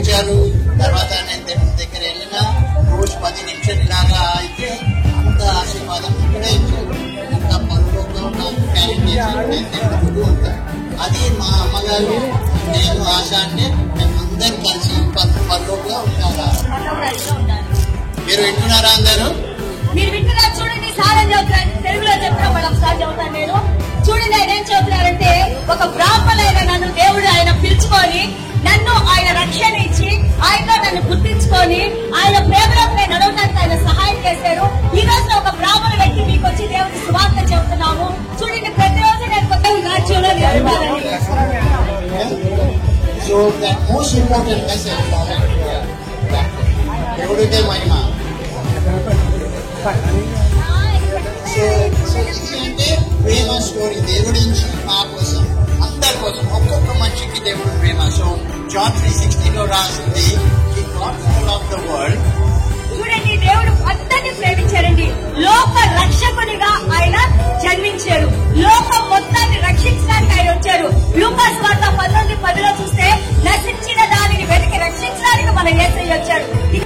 ఇచ్చారు. తర్వాత నేను దేవుని దగ్గర వెళ్ళినా రోజు 10 నిమిషాలు ఇలాగా అయితే అంత ఆశీర్వాదం ఇక్కడే ఇచ్చారు. ఇంకా పనుల్లో నాకు క్యారెక్ట్ నేను దేవుడు ఉంటాను. అది మా అమ్మగారు నేను ఆశ అంటే మేము అందరం కలిసి పనుల్లో ఉంటారా? మీరు వింటున్నారా? అందరూ మీరు వింటున్నారు? చూడండి, సారం చదువుతాను, తెలుగులో చెప్తాను, మనం సార్ చదువుతాను నేను. చూడండి, ఆయన ఏం చెబుతున్నారంటే, ఒక బ్రాహ్మణులైన నన్ను దేవుడు ఆయన పిలుచుకొని నన్ను ఆయన రక్షణ ఇచ్చి ఆయనతో నన్ను గుర్తించుకొని ఆయన ప్రేమలో నేను నడవడానికి ఆయన సహాయం చేశారు. ఈ రోజు ఒక బ్రాహ్మణ వ్యక్తి మీకు వచ్చి దేవుడి సువార్త చెబుతున్నాము. చూడండి, ప్రతిరోజు నేను కొత్త రాజ్యంలో so that most important message దేవుడికే మహిమ. సో ఇది అంటే ప్రేమ స్టోరీ. దేవుడి నుంచి మా కోసం, అందరి కోసం, ఒక్కొక్క మనిషికి దేవుడు ప్రేమ. సో John 3:16 లో రాసింది, He got all of the world